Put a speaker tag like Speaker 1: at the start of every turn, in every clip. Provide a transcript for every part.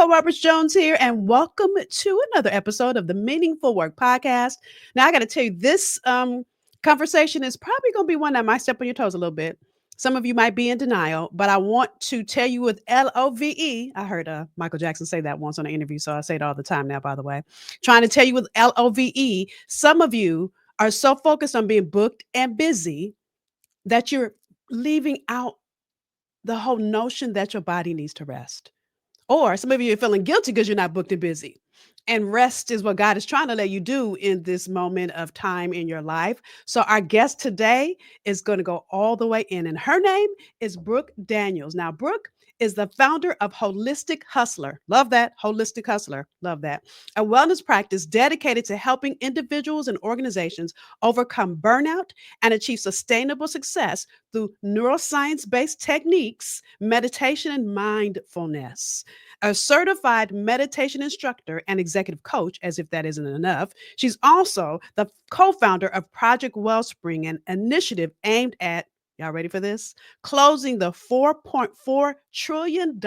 Speaker 1: Nicole Roberts-Jones here, and welcome to another episode of the Meaningful Work Podcast. Now, I got to tell you, this conversation is probably going to be one that might step on your toes a little bit. Some of you might be in denial, but I want to tell you with LOVE. I heard Michael Jackson say that once on an interview, so I say it all the time now, by the way. Trying to tell you with LOVE, some of you are so focused on being booked and busy that you're leaving out the whole notion that your body needs to rest. Or some of you are feeling guilty because you're not booked and busy. And rest is what God is trying to let you do in this moment of time in your life. So, our guest today is going to go all the way in, and her name is Brooke Daniels. Now, Brooke is the founder of Holistic Hustler. Love that. Holistic Hustler. Love that. A wellness practice dedicated to helping individuals and organizations overcome burnout and achieve sustainable success through neuroscience based techniques, meditation, and mindfulness. A certified meditation instructor and executive coach, as if that isn't enough. She's also the co founder of Project Wellspring, an initiative aimed at, y'all ready for this? Closing the $4.4 trillion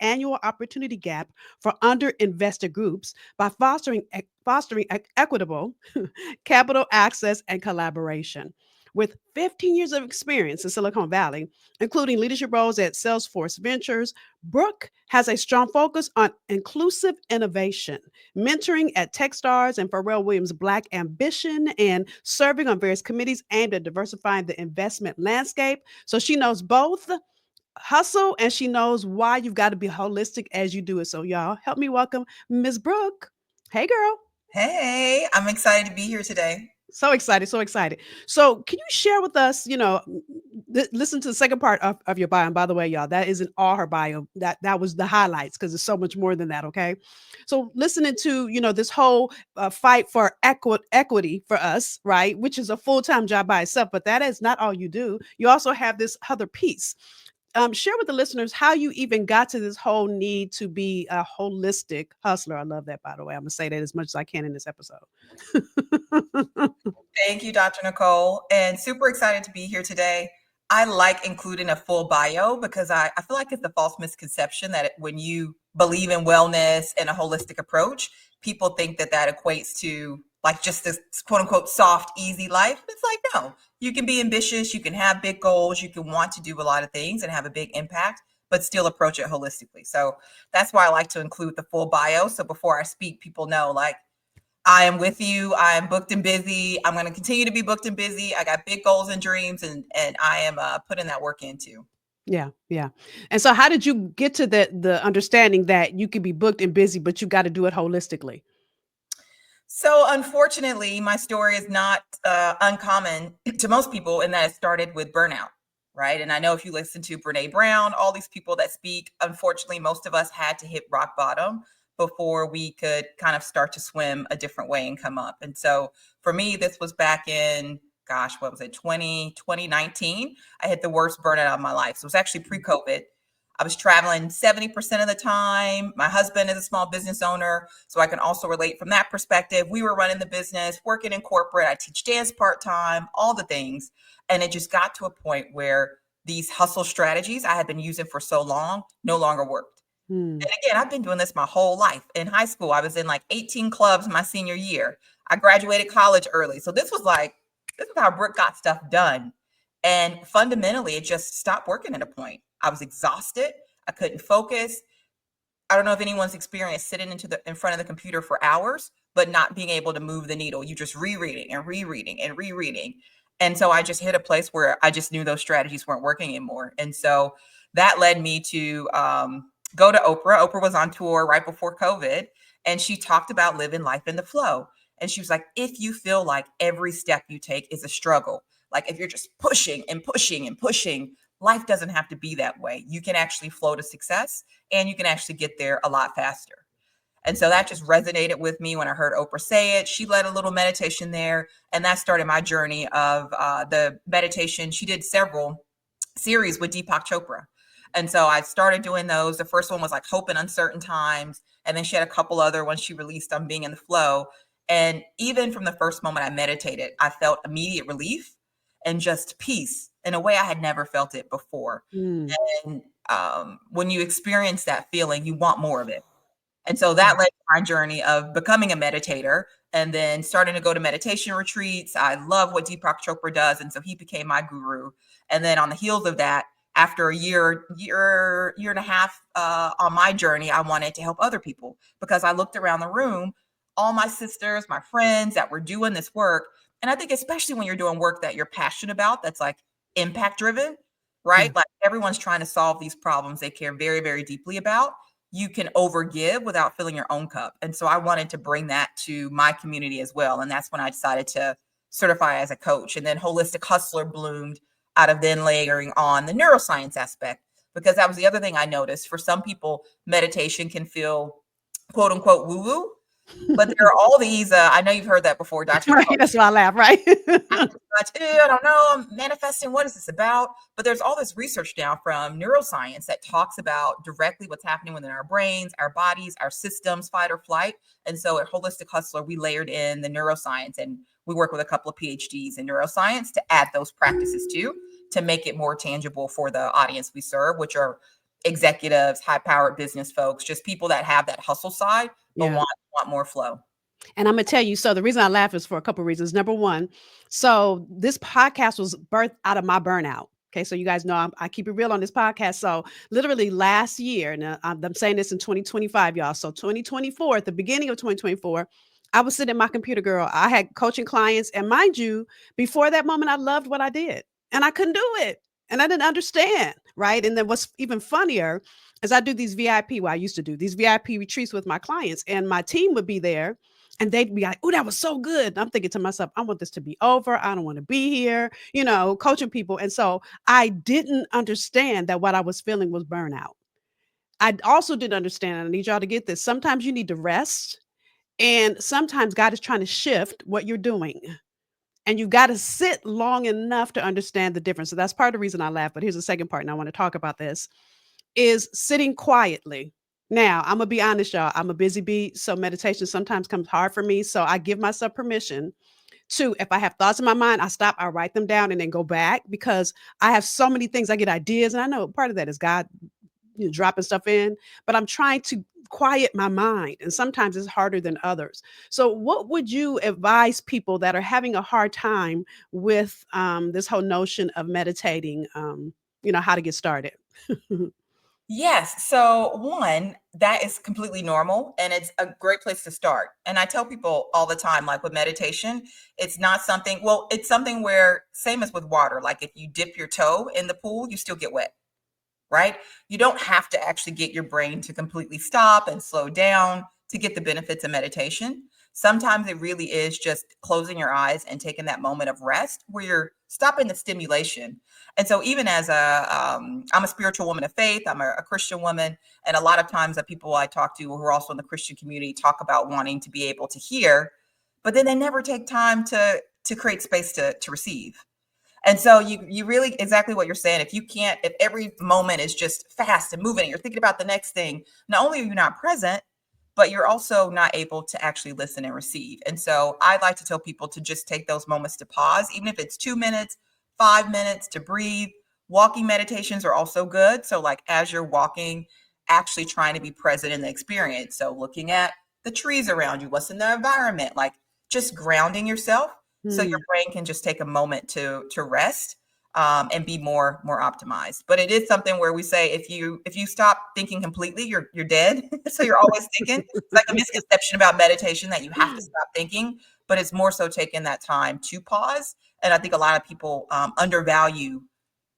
Speaker 1: annual opportunity gap for underinvested groups by fostering equitable capital access and collaboration. With 15 years of experience in Silicon Valley, including leadership roles at Salesforce Ventures, Brooke has a strong focus on inclusive innovation, mentoring at Techstars and Pharrell Williams Black Ambition, and serving on various committees aimed at diversifying the investment landscape. So she knows both hustle and she knows why you've got to be holistic as you do it. So, y'all, help me welcome Ms. Brooke. Hey, girl.
Speaker 2: Hey, I'm excited to be here today.
Speaker 1: So excited, so excited. So, can you share with us, listen to the second part of your bio. And by the way, y'all, that isn't all her bio. That was the highlights because there's so much more than that. Okay. So, listening to, this whole fight for equity for us, right? Which is a full-time job by itself, but that is not all you do. You also have this other piece. Share with the listeners how you even got to this whole need to be a holistic hustler. I love that, by the way. I'm gonna say that as much as I can in this episode.
Speaker 2: Thank you, Dr. Nicole, and super excited to be here today. I like including a full bio because I feel like it's a false misconception that when you believe in wellness and a holistic approach, people think that equates to like just this quote unquote soft, easy life. It's like, no, you can be ambitious, you can have big goals, you can want to do a lot of things and have a big impact, but still approach it holistically. So that's why I like to include the full bio. So before I speak, people know like, I am with you. I am booked and busy. I'm going to continue to be booked and busy. I got big goals and dreams, and I am putting that work into.
Speaker 1: Yeah, yeah. And so how did you get to the understanding that you can be booked and busy, but you got to do it holistically?
Speaker 2: So, unfortunately, my story is not uncommon to most people in that it started with burnout, right? And I know if you listen to Brene Brown, all these people that speak, unfortunately, most of us had to hit rock bottom before we could kind of start to swim a different way and come up. And so for me, this was back in, gosh, what was it, 2019. I hit the worst burnout of my life. So it was actually pre-COVID. I was traveling 70% of the time. My husband is a small business owner, so I can also relate from that perspective. We were running the business, working in corporate. I teach dance part-time, all the things. And it just got to a point where these hustle strategies I had been using for so long no longer worked.
Speaker 1: Hmm.
Speaker 2: And again, I've been doing this my whole life. In high school, I was in like 18 clubs my senior year. I graduated college early. So this is how Brooke got stuff done. And fundamentally, it just stopped working at a point. I was exhausted. I couldn't focus. I don't know if anyone's experienced sitting in front of the computer for hours, but not being able to move the needle. You just rereading and rereading and rereading. And so I just hit a place where I just knew those strategies weren't working anymore. And so that led me to go to Oprah. Oprah was on tour right before COVID, and she talked about living life in the flow. And she was like, if you feel like every step you take is a struggle, like if you're just pushing and pushing and pushing, life doesn't have to be that way. You can actually flow to success and you can actually get there a lot faster. And so that just resonated with me when I heard Oprah say it. She led a little meditation there, and that started my journey of the meditation. She did several series with Deepak Chopra. And so I started doing those. The first one was like Hope in Uncertain Times. And then she had a couple other ones she released on being in the flow. And even from the first moment I meditated, I felt immediate relief and just peace in a way I had never felt it before.
Speaker 1: Hmm.
Speaker 2: And when you experience that feeling, you want more of it. And so that led to my journey of becoming a meditator and then starting to go to meditation retreats. I love what Deepak Chopra does. And so he became my guru. And then on the heels of that, after a year and a half on my journey, I wanted to help other people because I looked around the room, all my sisters, my friends that were doing this work. And I think, especially when you're doing work that you're passionate about, that's like impact driven,
Speaker 1: Yeah.
Speaker 2: right? Like everyone's trying to solve these problems they care very, very deeply about. You can overgive without filling your own cup. And so I wanted to bring that to my community as well. And that's when I decided to certify as a coach. And then Holistic Hustler bloomed out of then layering on the neuroscience aspect, because that was the other thing I noticed. For some people, meditation can feel quote unquote woo woo, but there are all these, I know you've heard that before, Dr.
Speaker 1: Right. That's why I laugh. Right.
Speaker 2: I don't know, I'm manifesting. What is this about? But there's all this research now from neuroscience that talks about directly what's happening within our brains, our bodies, our systems, fight or flight. And so at Holistic Hustler, we layered in the neuroscience, and we work with a couple of PhDs in neuroscience to add those practices too, to make it more tangible for the audience we serve, which are executives, high powered business folks, just people that have that hustle side, but
Speaker 1: Yeah.
Speaker 2: want more flow.
Speaker 1: And I'm gonna tell you, so the reason I laugh is for a couple of reasons. Number one, so this podcast was birthed out of my burnout. Okay, so you guys know I keep it real on this podcast. So literally last year, now I'm saying this in 2025, y'all. So 2024, at the beginning of 2024, I was sitting at my computer, girl. I had coaching clients, and mind you, before that moment, I loved what I did, and I couldn't do it, and I didn't understand, right? And then what's even funnier is I do these VIP. Well, I used to do these VIP retreats with my clients, and my team would be there and they'd be like, "Oh, that was so good." And I'm thinking to myself, "I want this to be over. I don't want to be here," coaching people. And so I didn't understand that what I was feeling was burnout. I also didn't understand, and I need y'all to get this. Sometimes you need to rest, and sometimes God is trying to shift what you're doing. And you got to sit long enough to understand the difference. So that's part of the reason I laugh. But here's the second part, and I want to talk about this is sitting quietly. Now, I'm gonna be honest, y'all. I'm a busy bee, so meditation sometimes comes hard for me. So I give myself permission to, if I have thoughts in my mind, I stop, I write them down, and then go back because I have so many things. I get ideas, and I know part of that is God, dropping stuff in. But I'm trying to quiet my mind, and sometimes it's harder than others. So, what would you advise people that are having a hard time with this whole notion of meditating? How to get started.
Speaker 2: Yes. So, one, that is completely normal and it's a great place to start. And I tell people all the time, like with meditation, it's not something, well, it's something where, same as with water, like if you dip your toe in the pool, you still get wet, right? You don't have to actually get your brain to completely stop and slow down to get the benefits of meditation. Sometimes it really is just closing your eyes and taking that moment of rest where you're stopping the stimulation. And so, even as I'm a spiritual woman of faith, I'm a Christian woman, and a lot of times the people I talk to who are also in the Christian community talk about wanting to be able to hear, but then they never take time to create space to receive. And so you really, exactly what you're saying. If you can't, if every moment is just fast and moving, and you're thinking about the next thing, not only are you not present, but you're also not able to actually listen and receive. And so I like to tell people to just take those moments to pause, even if it's 2 minutes, 5 minutes to breathe. Walking meditations are also good. So like as you're walking, actually trying to be present in the experience. So looking at the trees around you, what's in the environment, like just grounding yourself so your
Speaker 1: Hmm.
Speaker 2: brain can just take a moment to rest, and be more optimized. But it is something where we say if you stop thinking completely, you're dead. So you're always thinking. It's like a misconception about meditation that you have to stop thinking, but it's more so taking that time to pause. And I think a lot of people undervalue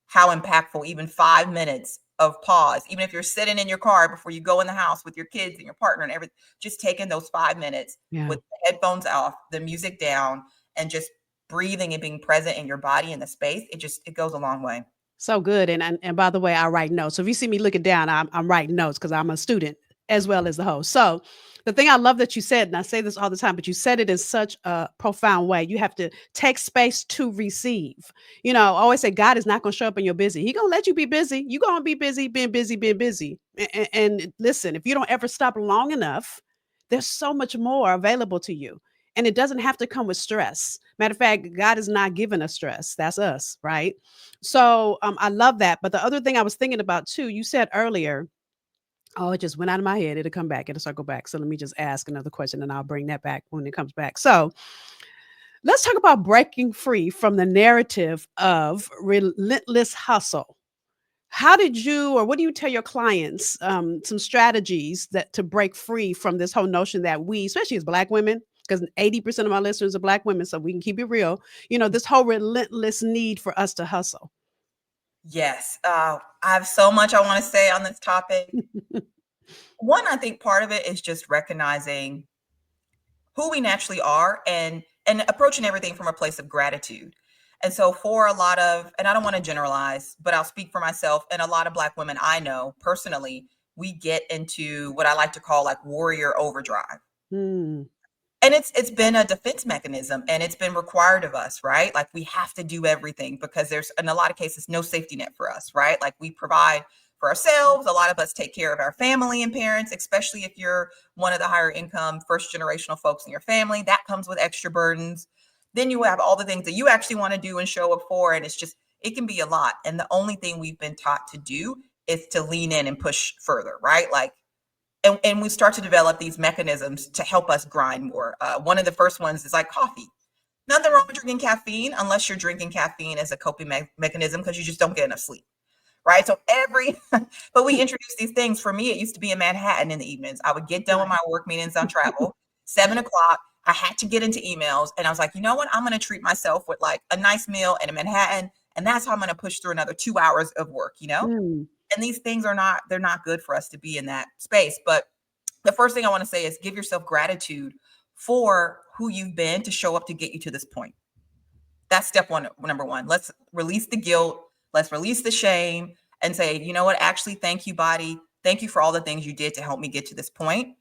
Speaker 2: how impactful even 5 minutes of pause, even if you're sitting in your car before you go in the house with your kids and your partner and everything, just taking those 5 minutes
Speaker 1: Yeah.
Speaker 2: with the headphones off, the music down, and just breathing and being present in your body in the space, it goes a long way.
Speaker 1: So good. And by the way, I write notes. So if you see me looking down, I'm writing notes because I'm a student as well as the host. So the thing I love that you said, and I say this all the time, but you said it in such a profound way. You have to take space to receive. I always say God is not going to show up in your busy. He gonna let you be busy. You gonna be busy, being busy, being busy. And listen, if you don't ever stop long enough, there's so much more available to you. And it doesn't have to come with stress. Matter of fact, God is not giving us stress. That's us, right? So I love that. But the other thing I was thinking about too, you said earlier, Oh, it just went out of my head. It'll come back. It'll circle back. So let me just ask another question and I'll bring that back when it comes back. So let's talk about breaking free from the narrative of relentless hustle. How did you, or what do you tell your clients, some strategies that to break free from this whole notion that we, especially as Black women, because 80% of our listeners are Black women, so we can keep it real, this whole relentless need for us to hustle.
Speaker 2: Yes, I have so much I want to say on this topic. One, I think part of it is just recognizing who we naturally are and approaching everything from a place of gratitude. And so for a lot of, and I don't want to generalize, but I'll speak for myself and a lot of Black women I know personally, we get into what I like to call like warrior overdrive.
Speaker 1: Hmm.
Speaker 2: And it's been a defense mechanism and it's been required of us, right? Like we have to do everything because there's in a lot of cases no safety net for us, right? Like we provide for ourselves. A lot of us take care of our family and parents, especially if you're one of the higher income first generational folks in your family. That comes with extra burdens. Then you have all the things that you actually want to do and show up for, and it's just it can be a lot. And the only thing we've been taught to do is to lean in and push further, right? Like and we start to develop these mechanisms to help us grind more. One of the first ones is like coffee. Nothing wrong with drinking caffeine unless you're drinking caffeine as a coping mechanism because you just don't get enough sleep, right? So but we introduced these things. For me, it used to be in Manhattan in the evenings. I would get done with
Speaker 1: Right.
Speaker 2: my work meetings on travel, 7 o'clock. I had to get into emails, and I was like, you know what? I'm going to treat myself with like a nice meal in a Manhattan, and that's how I'm going to push through another 2 hours of work.
Speaker 1: Hmm.
Speaker 2: And these things are not they're not good for us to be in that space. But the first thing I want to say is give yourself gratitude for who you've been to show up to get you to this point. That's step one, number one. Let's release the guilt. Let's release the shame and say, you know what? Actually, thank you, body. Thank you for all the things you did to help me get to this point.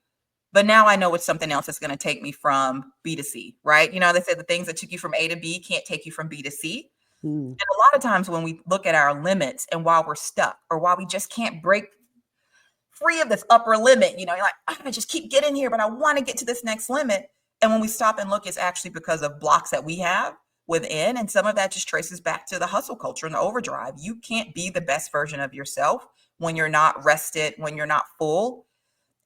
Speaker 2: But now I know it's something else that's going to take me from B to C, right? They said the things that took you from A to B can't take you from B to C.
Speaker 1: Hmm.
Speaker 2: And a lot of times when we look at our limits and while we're stuck or while we just can't break free of this upper limit. You're like, I just keep getting here, but I want to get to this next limit. And when we stop and look, it's actually because of blocks that we have within. And some of that just traces back to the hustle culture and the overdrive. You can't be the best version of yourself when you're not rested, when you're not full.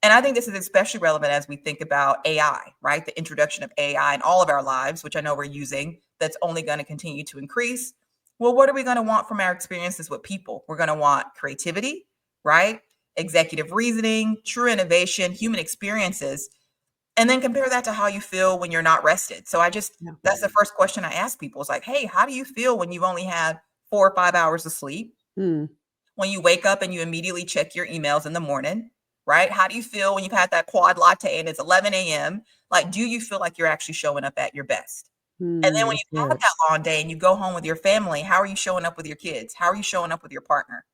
Speaker 2: And I think this is especially relevant as we think about AI, right? The introduction of AI in all of our lives, which I know we're using, that's only going to continue to increase. Well, what are we going to want from our experiences with people? We're going to want creativity, right? Executive reasoning, true innovation, human experiences, and then compare that to how you feel when you're not rested. So
Speaker 1: Yeah.
Speaker 2: that's the first question I ask people is like, hey, how do you feel when you've only had 4 or 5 hours of sleep?
Speaker 1: Hmm.
Speaker 2: When you wake up and you immediately check your emails in the morning, right? How do you feel when you've had that quad latte and it's 11 a.m.? Like, do you feel like you're actually showing up at your best? And then
Speaker 1: Hmm.
Speaker 2: when
Speaker 1: That's
Speaker 2: you've had
Speaker 1: good.
Speaker 2: that long day and you go home with your family, how are you showing up with your kids? How are you showing up with your partner?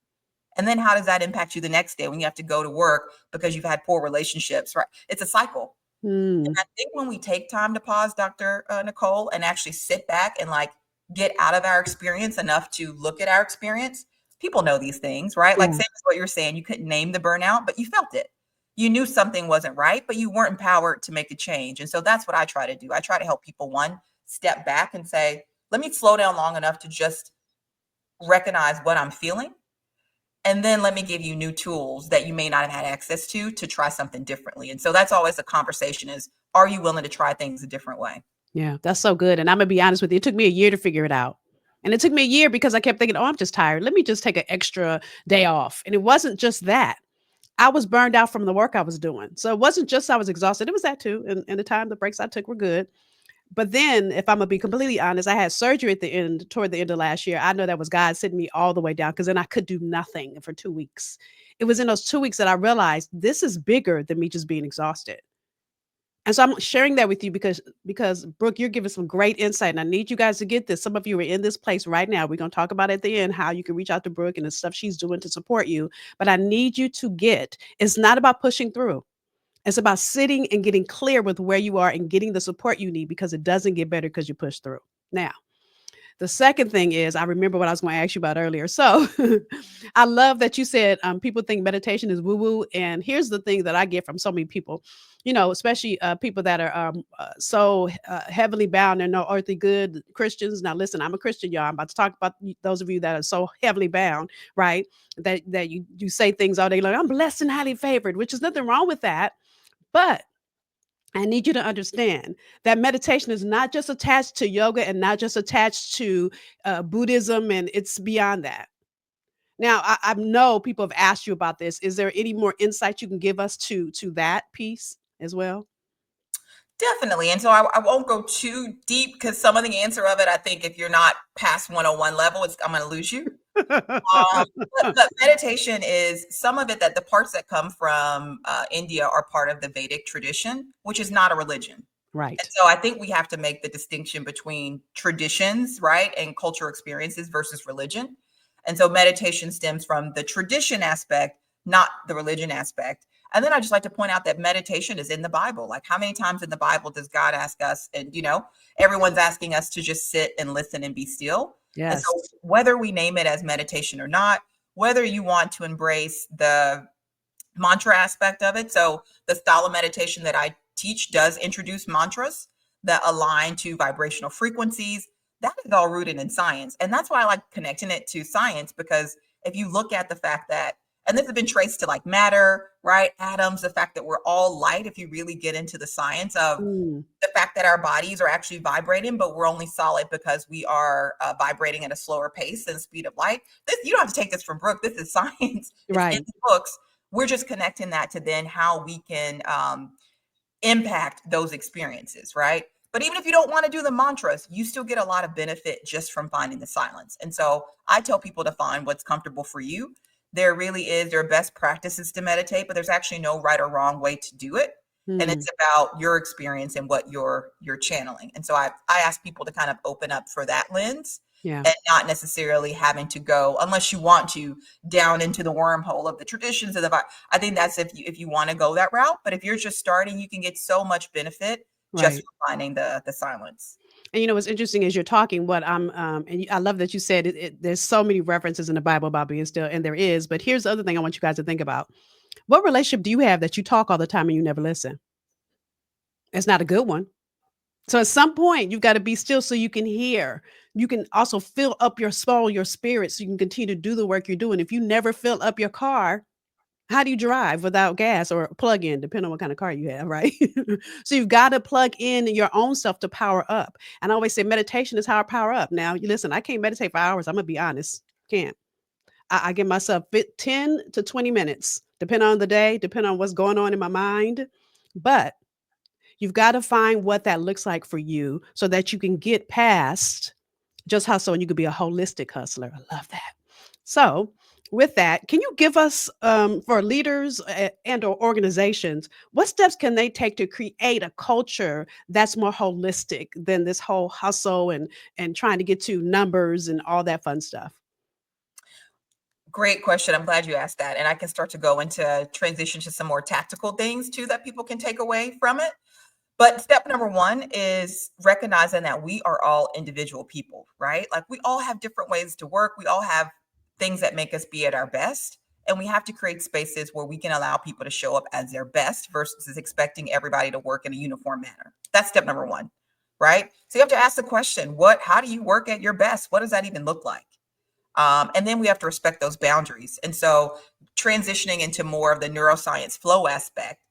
Speaker 2: And then how does that impact you the next day when you have to go to work because you've had poor relationships, right? It's a cycle. And
Speaker 1: Hmm.
Speaker 2: I think when we take time to pause, Dr. Nicole, and actually sit back and like get out of our experience enough to look at our experience, people know these things, right? Like,
Speaker 1: Yeah.
Speaker 2: same as what you're saying, you couldn't name the burnout, but you felt it. You knew something wasn't right, but you weren't empowered to make a change. And so that's what I try to do. I try to help people, one, step back and say, let me slow down long enough to just recognize what I'm feeling. And then let me give you new tools that you may not have had access to try something differently. And so that's always the conversation is, are you willing to try things a different way?
Speaker 1: Yeah, that's so good, and Imma be honest with you, it took me a year to figure it out, and it took me a year because I kept thinking, "Oh, I'm just tired. Let me just take an extra day off," and it wasn't just that. I was burned out from the work I was doing, so it wasn't just I was exhausted, it was that too, and the time the breaks I took were good, but then, if Imma be completely honest, I had surgery at the end toward the end of last year. I know that was God sitting me all the way down because then I could do nothing for 2 weeks. It was in those 2 weeks that I realized this is bigger than me just being exhausted. And so I'm sharing that with you because Brooke, you're giving some great insight, and I need you guys to get this. Some of you are in this place right now. We're gonna talk about at the end how you can reach out to Brooke and the stuff she's doing to support you. But I need you to get it's not about pushing through. It's about sitting and getting clear with where you are and getting the support you need because it doesn't get better because you push through. Now, The second thing is, I remember what I was going to ask you about earlier. So I love that you said people think meditation is woo woo. And here's the thing that I get from so many people, especially people that are so heavily bound and no earthly good Christians. Now, listen, I'm a Christian, y'all. I'm about to talk about those of you that are so heavily bound, right? That you say things all day long. I'm blessed and highly favored, which is nothing wrong with that. But I need you to understand that meditation is not just attached to yoga and not just attached to Buddhism, and it's beyond that. Now, I know people have asked you about this. Is there any more insight you can give us to that piece as well?
Speaker 2: Definitely. And so I won't go too deep because some of the answer of it, I think if you're not past 101 level, I'm going to lose you. Um, but meditation is some of it that the parts that come from India are part of the Vedic tradition, which is not a religion. And
Speaker 1: Right.
Speaker 2: so I think we have to make the distinction between traditions, right, and cultural experiences versus religion. And so meditation stems from the tradition aspect, not the religion aspect. And then I just like to point out that meditation is in the Bible. Like, how many times in the Bible does God ask us? And, everyone's asking us to just sit and listen and be still. And so,
Speaker 1: Yes.
Speaker 2: whether we name it as meditation or not, whether you want to embrace the mantra aspect of it. So the style of meditation that I teach does introduce mantras that align to vibrational frequencies. That is all rooted in science. And that's why I like connecting it to science, because if you look at the fact that, and this has been traced to like matter, right? Atoms, the fact that we're all light, if you really get into the science of
Speaker 1: Mm,
Speaker 2: the fact that our bodies are actually vibrating, but we're only solid because we are vibrating at a slower pace than the speed of light. This, you don't have to take this from Brooke. This is science. It's in
Speaker 1: right.
Speaker 2: the books. We're just connecting that to then how we can impact those experiences, right? But even if you don't want to do the mantras, you still get a lot of benefit just from finding the silence. And so I tell people to find what's comfortable for you. There are best practices to meditate, but there's actually no right or wrong way to do it. And
Speaker 1: Mm,
Speaker 2: it's about your experience and what you're channeling. And so I ask people to kind of open up for that lens
Speaker 1: yeah.
Speaker 2: and not necessarily having to go, unless you want to, down into the wormhole of the traditions of the. I think that's if you want to go that route. But if you're just starting, you can get so much benefit just
Speaker 1: Right.
Speaker 2: from finding the silence.
Speaker 1: And what's interesting as you're talking, what I'm, I love that you said there's so many references in the Bible about being still, and there is. But here's the other thing I want you guys to think about: what relationship do you have that you talk all the time and you never listen? It's not a good one. So at some point, you've got to be still so you can hear. You can also fill up your soul, your spirit, so you can continue to do the work you're doing. If you never fill up your car, how do you drive without gas or plug in, depending on what kind of car you have, right? So you've got to plug in your own self to power up. And I always say meditation is how I power up. Now, you listen, I can't meditate for hours. I'm gonna be honest, can't. I give myself 10 to 20 minutes, depending on the day, depending on what's going on in my mind. But you've got to find what that looks like for you so that you can get past just hustle and you could be a holistic hustler. I love that. So, with that, can you give us for leaders and or organizations, what steps can they take to create a culture that's more holistic than this whole hustle and trying to get to numbers and all that fun stuff?
Speaker 2: Great question. I'm glad you asked that. And I can start to go into transition to some more tactical things too that people can take away from it. But step number one is recognizing that we are all individual people, right? Like, we all have different ways to work. We all have things that make us be at our best. And we have to create spaces where we can allow people to show up as their best versus expecting everybody to work in a uniform manner. That's step number one, right? So you have to ask the question, how do you work at your best? What does that even look like? And then we have to respect those boundaries. And so, transitioning into more of the neuroscience flow aspect,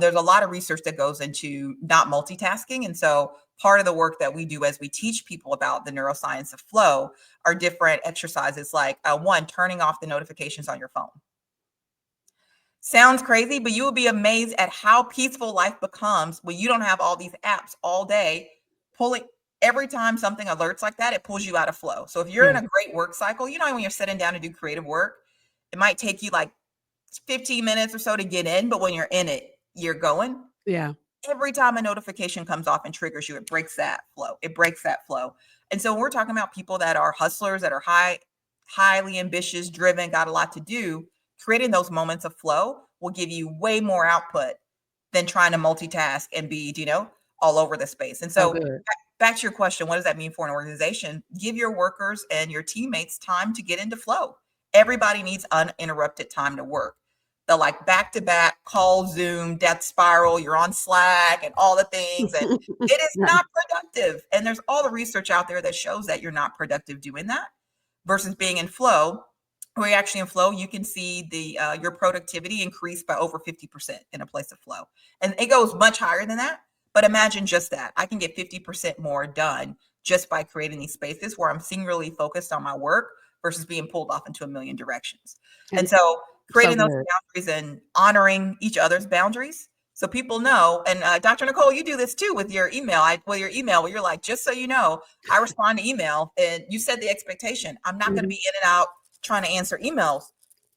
Speaker 2: there's a lot of research that goes into not multitasking. And so, part of the work that we do as we teach people about the neuroscience of flow are different exercises like one, turning off the notifications on your phone. Sounds crazy, but you will be amazed at how peaceful life becomes when you don't have all these apps all day pulling. Every time something alerts like that, it pulls you out of flow. So if you're in
Speaker 1: Yeah.
Speaker 2: a great work cycle, when you're sitting down to do creative work, it might take you like 15 minutes or so to get in, but when you're in it, you're going.
Speaker 1: Yeah.
Speaker 2: Every time a notification comes off and triggers you, it breaks that flow. It breaks that flow. And so when we're talking about people that are hustlers, that are highly ambitious, driven, got a lot to do, creating those moments of flow will give you way more output than trying to multitask and be, all over the space. And
Speaker 1: So
Speaker 2: so
Speaker 1: good.
Speaker 2: back to your question, what does that mean for an organization? Give your workers and your teammates time to get into flow. Everybody needs uninterrupted time to work. The like back to back call, Zoom, death spiral, you're on Slack and all the things. And it is
Speaker 1: Right.
Speaker 2: not productive. And there's all the research out there that shows that you're not productive doing that versus being in flow. Where you're actually in flow, you can see the your productivity increase by over 50% in a place of flow. And it goes much higher than that. But imagine just that. I can get 50% more done just by creating these spaces where I'm singularly focused on my work versus being pulled off into a million directions. And
Speaker 1: And
Speaker 2: so
Speaker 1: so
Speaker 2: creating those
Speaker 1: good.
Speaker 2: boundaries and honoring each other's boundaries so people know. And Dr. Nicole, you do this too with your email. Your email where you're like, just so you know, I respond to email and you set the expectation. I'm not going to
Speaker 1: Mhm.
Speaker 2: be in and out trying to answer emails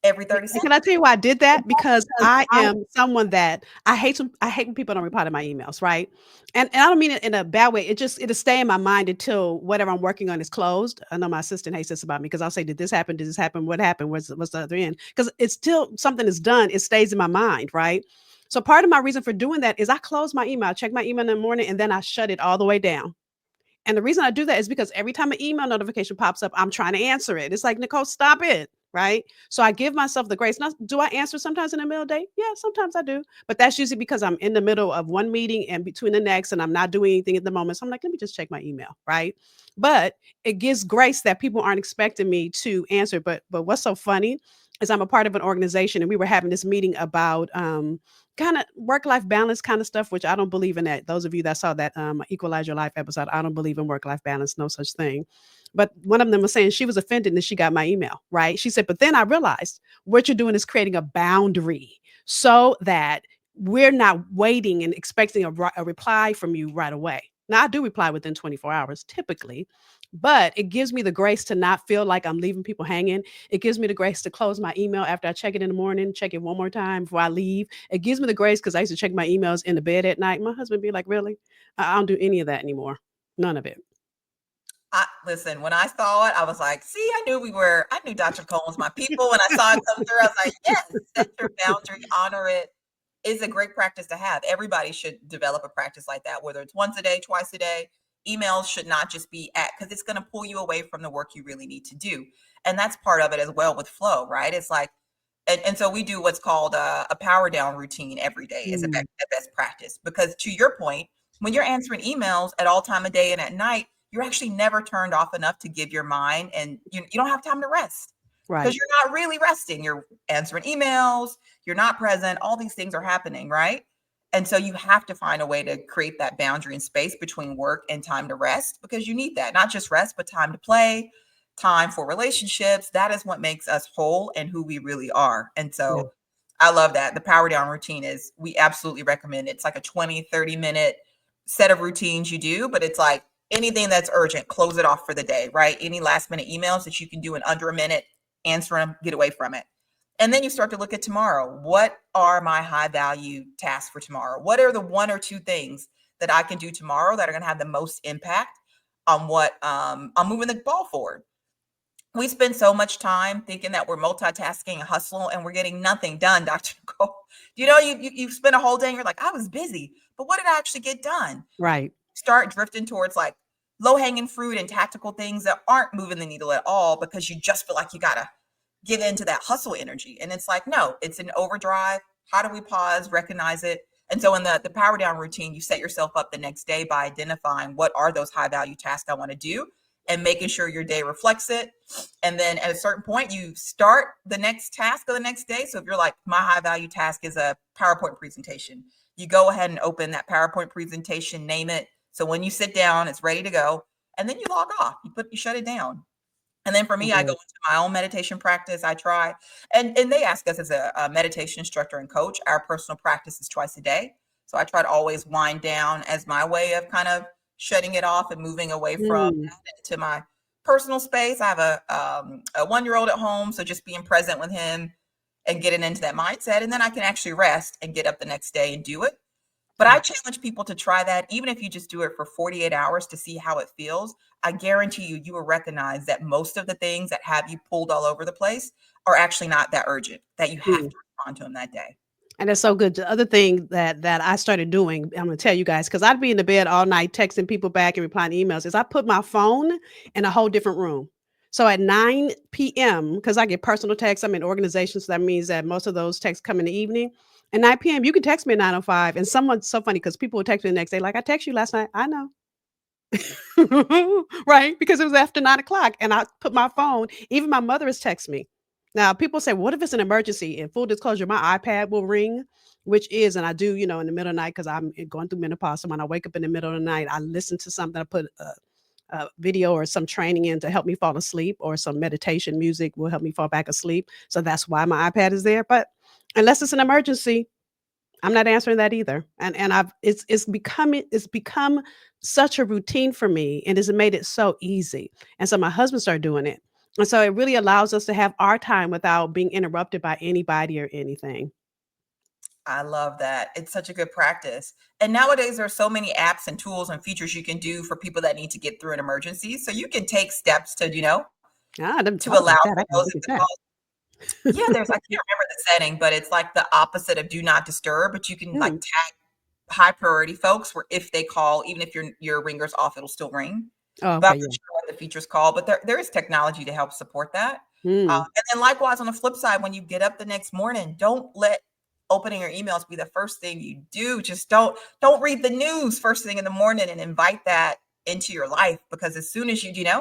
Speaker 2: every 30
Speaker 1: And
Speaker 2: seconds.
Speaker 1: can I tell you why I did that? Because
Speaker 2: Because
Speaker 1: I
Speaker 2: I
Speaker 1: am someone that I hate when people don't reply to my emails, right? And I don't mean it in a bad way. It'll stay in my mind until whatever I'm working on is closed. I know my assistant hates this about me because I'll say, "Did this happen? Did this happen? What happened? What's the other end?" Because it's still something is done. It stays in my mind, right? So part of my reason for doing that is I close my email, I check my email in the morning, and then I shut it all the way down. And the reason I do that is because every time an email notification pops up, I'm trying to answer it. It's like, Nicole, stop it. Right. So I give myself the grace. Now, do I answer sometimes in the middle of the day? Yeah, sometimes I do. But that's usually because I'm in the middle of one meeting and between the next, and I'm not doing anything at the moment. So I'm like, let me just check my email. Right. But it gives grace that people aren't expecting me to answer. But what's so funny is I'm a part of an organization and we were having this meeting about kind of work life balance kind of stuff, which I don't believe in that. Those of you that saw that Equalize Your Life episode, I don't believe in work life balance, no such thing. But one of them was saying she was offended and she got my email, right? She said, but then I realized what you're doing is creating a boundary so that we're not waiting and expecting a reply from you right away. Now, I do reply within 24 hours typically, but it gives me the grace to not feel like I'm leaving people hanging. It gives me the grace to close my email after I check it in the morning, check it one more time before I leave. It gives me the grace because I used to check my emails in the bed at night. My husband be like, "Really? I don't do any of that anymore. None of it."
Speaker 2: listen, when I saw it, I was like, see, I knew Dr. Cole was my people. When I saw it come through, I was like, yes, set your boundary, honor it. It's a great practice to have. Everybody should develop a practice like that, whether it's once a day, twice a day. Emails should not just be because it's going to pull you away from the work you really need to do. And that's part of it as well with flow, right? It's like, and so we do what's called a power down routine every day is
Speaker 1: Mm,
Speaker 2: a best practice. Because to your point, when you're answering emails at all time of day and at night, you're actually never turned off enough to give your mind and you don't have time to rest because
Speaker 1: right.
Speaker 2: you're not really resting. You're answering emails, you're not present, all these things are happening, right? And so you have to find a way to create that boundary and space between work and time to rest because you need that, not just rest, but time to play, time for relationships. That is what makes us whole and who we really are. And
Speaker 1: Yeah.
Speaker 2: so I love that. The power down routine is, we absolutely recommend it. It's like a 20, 30-minute set of routines you do, but it's like anything that's urgent, close it off for the day, right? Any last minute emails that you can do in under a minute, answer them, get away from it. And then you start to look at tomorrow. What are my high value tasks for tomorrow? What are the one or two things that I can do tomorrow that are going to have the most impact on what I'm moving the ball forward? We spend so much time thinking that we're multitasking and hustling and we're getting nothing done, Dr. Nicole. You spend a whole day and you're like, I was busy, but what did I actually get done?
Speaker 1: Right.
Speaker 2: Start drifting towards like low hanging fruit and tactical things that aren't moving the needle at all because you just feel like you got to get into that hustle energy. And it's like, no, it's an overdrive. How do we pause, recognize it? And so in the power down routine, you set yourself up the next day by identifying what are those high value tasks I want to do and making sure your day reflects it. And then at a certain point, you start the next task of the next day. So if you're like, my high value task is a PowerPoint presentation, you go ahead and open that PowerPoint presentation, name it. So when you sit down, it's ready to go. And then you log off, you shut it down. And then for
Speaker 1: So
Speaker 2: me, I go
Speaker 1: good.
Speaker 2: into my own meditation practice. I try, and they ask us as a meditation instructor and coach, our personal practice is twice a day. So I try to always wind down as my way of kind of shutting it off and moving away from
Speaker 1: Mm,
Speaker 2: that into my personal space. I have a 1-year-old at home, so just being present with him and getting into that mindset, and then I can actually rest and get up the next day and do it. But I
Speaker 1: yeah.
Speaker 2: challenge people to try that, even if you just do it for 48 hours to see how it feels. I guarantee you, you will recognize that most of the things that have you pulled all over the place are actually not that urgent, that you have
Speaker 1: Mm.
Speaker 2: to respond to them that day.
Speaker 1: And it's so good. The other thing that I started doing, I'm gonna tell you guys, because I'd be in the bed all night texting people back and replying to emails, is I put my phone in a whole different room. So at 9 p.m., because I get personal texts, I'm in organizations, so that means that most of those texts come in the evening. At 9 p.m., you can text me at 9:05, and someone's so funny because people will text me the next day, like, I text you last night. I know. Right? Because it was after 9 o'clock and I put my phone, even my mother has texted me. Now, people say, what if it's an emergency? In full disclosure, my iPad will ring, which is, and I do, in the middle of the night because I'm going through menopause. So when I wake up in the middle of the night, I listen to something, I put a video or some training in to help me fall asleep, or some meditation music will help me fall back asleep. So that's why my iPad is there. But unless it's an emergency, I'm not answering that either. And I've it's become such a routine for me, and it's made it so easy. And so my husband started doing it. And so it really allows us to have our time without being interrupted by anybody or anything.
Speaker 2: I love that. It's such a good practice. And nowadays there are so many apps and tools and features you can do for people that need to get through an emergency. So you can take steps to,
Speaker 1: Ah, I didn't
Speaker 2: to
Speaker 1: thought
Speaker 2: allow
Speaker 1: about that. I
Speaker 2: for
Speaker 1: gotta
Speaker 2: those
Speaker 1: look
Speaker 2: if
Speaker 1: at
Speaker 2: the
Speaker 1: that.
Speaker 2: call. Yeah, I can't remember the setting, but it's like the opposite of do not disturb, but you can like
Speaker 1: Hmm.
Speaker 2: tag high priority folks where if they call, even if your ringer's off, it'll still ring.
Speaker 1: Oh,
Speaker 2: But I'm
Speaker 1: okay,
Speaker 2: not
Speaker 1: yeah.
Speaker 2: sure what the feature's called, but there is technology to help support that.
Speaker 1: Mm,
Speaker 2: And then likewise, on the flip side, when you get up the next morning, don't let opening your emails be the first thing you do. Just don't read the news first thing in the morning and invite that into your life, because as soon as
Speaker 1: yeah.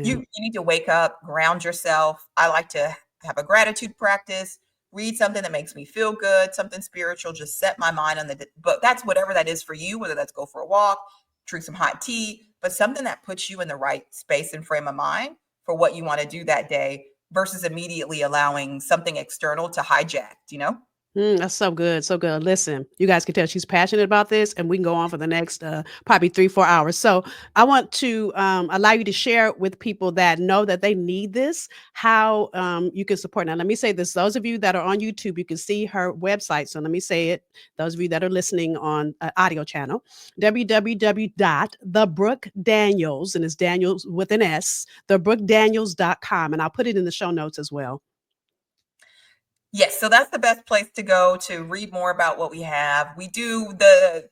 Speaker 2: you need to wake up, ground yourself. I like to have a gratitude practice, read something that makes me feel good, something spiritual, just set my mind on the book. That's whatever that is for you, whether that's go for a walk, drink some hot tea, but something that puts you in the right space and frame of mind for what you want to do that day versus immediately allowing something external to hijack,
Speaker 1: That's so good, so good. Listen, you guys can tell she's passionate about this, and we can go on for the next probably 3, 4 hours. So I want to allow you to share with people that know that they need this, how you can support. Now, let me say this: those of you that are on YouTube, you can see her website. So let me say it. Those of you that are listening on audio channel, www.thebrookdaniels, and it's Daniels with an S, thebrookdaniels.com, and I'll put it in the show notes as well.
Speaker 2: Yes, so that's the best place to go to read more about what we have. We do the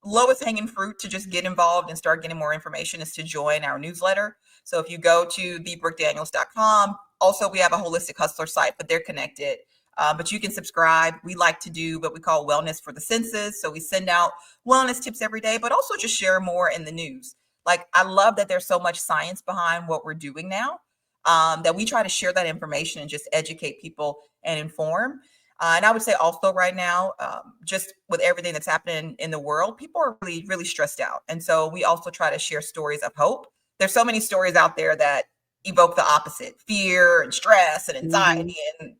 Speaker 2: lowest hanging fruit to just get involved and start getting more information is to join our newsletter. So if you go to thebrookedaniels.com, also we have a holistic hustler site, but they're connected. But you can subscribe. We like to do what we call wellness for the senses. So we send out wellness tips every day, but also just share more in the news. Like I love that there's so much science behind what we're doing now, that we try to share that information and just educate people and inform. And I would say also right now, just with everything that's happening in the world, people are really, really stressed out. And so we also try to share stories of hope. There's so many stories out there that evoke the opposite: fear and stress and
Speaker 1: Hmm.
Speaker 2: anxiety. And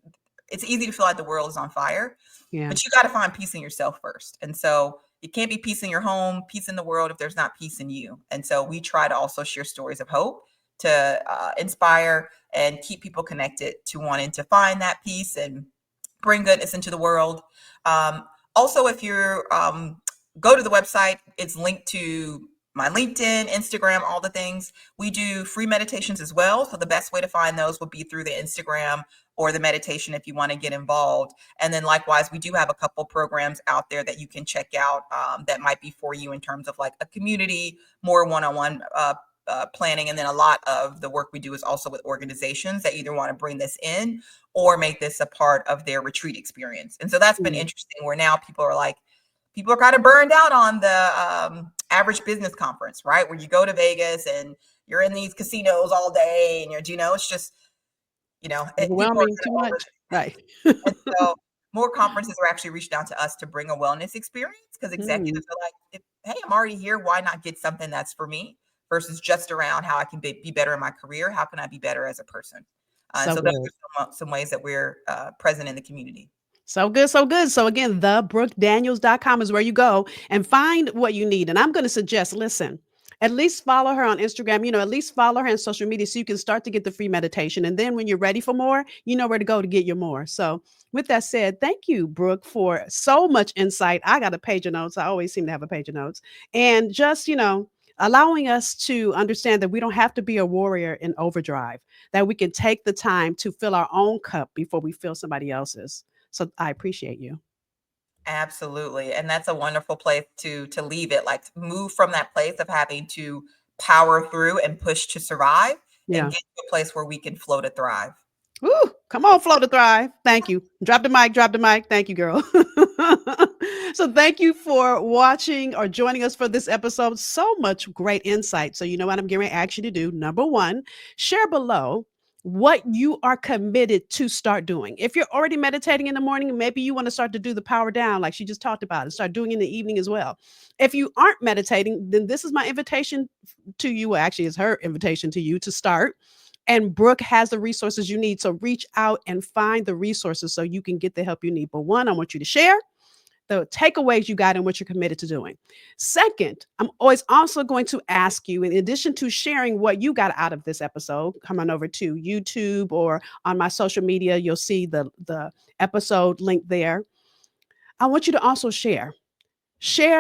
Speaker 2: it's easy to feel like the world is on fire,
Speaker 1: Yeah.
Speaker 2: but you got to find peace in yourself first. And so it can't be peace in your home, peace in the world if there's not peace in you. And so we try to also share stories of hope to inspire and keep people connected to wanting to find that peace and bring goodness into the world. Um, Also, if you go to the website, it's linked to my LinkedIn, Instagram, all the things. We do free meditations as well. So the best way to find those would be through the Instagram or the meditation if you want to get involved. And then likewise, we do have a couple programs out there that you can check out, that might be for you in terms of like a community, more one-on-one planning. And then a lot of the work we do is also with organizations that either want to bring this in or make this a part of their retreat experience. And so that's been
Speaker 1: Mm.
Speaker 2: interesting, where now people are kind of burned out on the average business conference, right? Where you go to Vegas and you're in these casinos all day and it's just, people are
Speaker 1: Overwhelming,
Speaker 2: kind
Speaker 1: too
Speaker 2: of over.
Speaker 1: much. Right.
Speaker 2: And so more conferences are actually reached out to us to bring a wellness experience, because
Speaker 1: Mm,
Speaker 2: executives are like, hey, I'm already here. Why not get something that's for me versus just around how I can be better in my career? How can I be better as a person? And
Speaker 1: so
Speaker 2: so those
Speaker 1: good.
Speaker 2: are some ways that we're present in the community.
Speaker 1: So good, so good. So again, thebrookdaniels.com is where you go and find what you need. And I'm going to suggest, listen, at least follow her on Instagram, at least follow her on social media so you can start to get the free meditation. And then when you're ready for more, you know where to go to get your more. So with that said, thank you, Brooke, for so much insight. I got a page of notes. I always seem to have a page of notes. And just, allowing us to understand that we don't have to be a warrior in overdrive, that we can take the time to fill our own cup before we fill somebody else's. So I appreciate you.
Speaker 2: Absolutely. And that's a wonderful place to leave it. Like move from that place of having to power through and push to survive and
Speaker 1: Yeah.
Speaker 2: get to a place where we can flow to thrive.
Speaker 1: Woo, come on, Flow to Thrive. Thank you. Drop the mic, drop the mic. Thank you, girl. So, thank you for watching or joining us for this episode. So much great insight. So, you know what I'm getting ready to ask you to do. Number one, share below what you are committed to start doing. If you're already meditating in the morning, maybe you want to start to do the power down, like she just talked about, and start doing it in the evening as well. If you aren't meditating, then this is my invitation to you. Well, actually, it's her invitation to you to start, and Brooke has the resources you need. So reach out and find the resources so you can get the help you need. But one, I want you to share the takeaways you got and what you're committed to doing. Second, I'm always also going to ask you, in addition to sharing what you got out of this episode, come on over to YouTube or on my social media. You'll see the episode link there. I want you to also share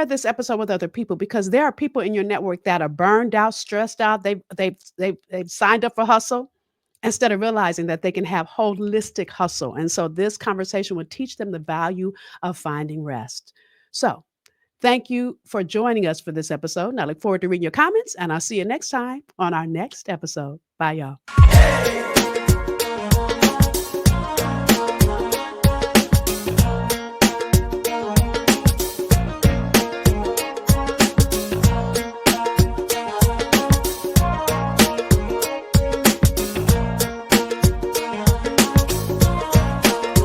Speaker 1: this episode with other people, because there are people in your network that are burned out, stressed out. They've signed up for hustle instead of realizing that they can have holistic hustle. And so this conversation will teach them the value of finding rest. So thank you for joining us for this episode. And I look forward to reading your comments, and I'll see you next time on our next episode. Bye, y'all.